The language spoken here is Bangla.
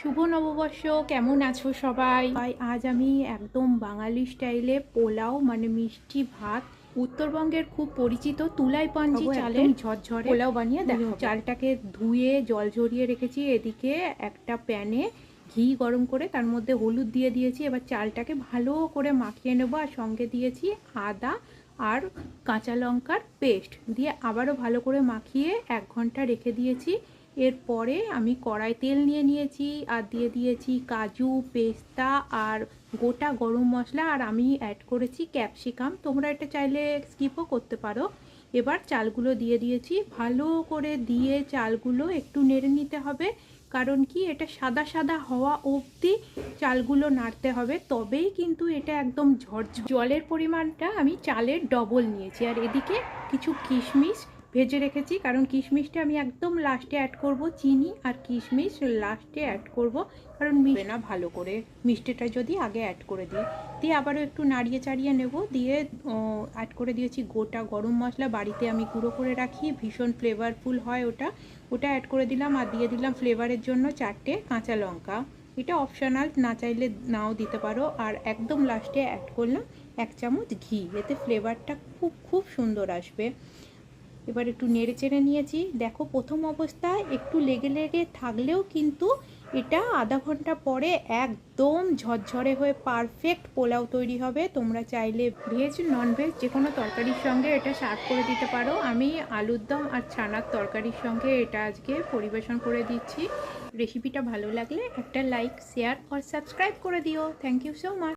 শুভ নববর্ষ, কেমন আছো সবাই? আজ আমি একদম বাঙালি স্টাইলে পোলাও মানে মিষ্টি ভাত, উত্তরবঙ্গের খুব পরিচিত তুলাইপাঞ্জি চালের ঝরঝরে পোলাও বানিয়ে দেখাবো। চালটাকে ধুয়ে জল ঝরিয়ে রেখেছি। এদিকে একটা প্যানে ঘি গরম করে তার মধ্যে হলুদ দিয়ে দিয়েছি। এবার চালটাকে ভালো করে মাখিয়ে নেবো। আর সঙ্গে দিয়েছি আদা আর কাঁচা লঙ্কার পেস্ট দিয়ে আবারও ভালো করে মাখিয়ে 1 ঘন্টা রেখে দিয়েছি। এরপরে আমি কড়াই তেল নিয়ে নিয়েছি আর দিয়ে দিয়েছি কাজু, পেস্তা আর গোটা গরম মশলা, আর আমি অ্যাড করেছি ক্যাপসিকাম। তোমরা এটা চাইলে স্কিপও করতে পারো। এবার চালগুলো দিয়ে দিয়েছি, ভালো করে দিয়ে চালগুলো একটু নেড়ে নিতে হবে। কারণ কি, এটা সাদা সাদা হওয়া অবধি চালগুলো নাড়তে হবে, তবেই কিন্তু এটা একদম ঝরঝর। জলের পরিমাণটা আমি চালের ডবল নিয়েছি। আর এদিকে কিছু কিশমিশ ভেজে রেখেছি, কারণ কিশমিশটা আমি একদম লাস্টে অ্যাড করব। চিনি আর কিশমিশ লাস্টে অ্যাড করব, কারণ মিশবে না ভালো করে মিষ্টিটা যদি আগে অ্যাড করে দিই। দিয়ে আবারও একটু নাড়িয়ে চাড়িয়ে নেব। দিয়ে অ্যাড করে দিয়েছি গোটা গরম মশলা, বাড়িতে আমি গুঁড়ো করে রাখি, ভীষণ ফ্লেভারফুল হয় ওটা। ওটা অ্যাড করে দিলাম। আর দিয়ে দিলাম ফ্লেভারের জন্য 4টে কাঁচা লঙ্কা। এটা অপশনাল, না চাইলে নাও দিতে পারো। আর একদম লাস্টে অ্যাড করলাম 1 চামচ ঘি, এতে ফ্লেভারটা খুব খুব সুন্দর আসবে। এবার একটু নেড়ে চেড়ে নিয়েছি। দেখো, প্রথম অবস্থায় একটু লেগে লেগে থাকলেও কিন্তু এটা আধা ঘন্টা পরে একদম ঝরঝরে হয়ে পারফেক্ট পোলাও তৈরি হবে। তোমরা চাইলে ভেজ ননভেজ যে কোনো তরকারির সঙ্গে এটা সার্ভ করে দিতে পারো। আমি আলুর দম আর ছানার তরকারির সঙ্গে এটা আজকে পরিবেশন করে দিচ্ছি। রেসিপিটা ভালো লাগলে একটা লাইক, শেয়ার আর সাবস্ক্রাইব করে দিও। Thank you so much.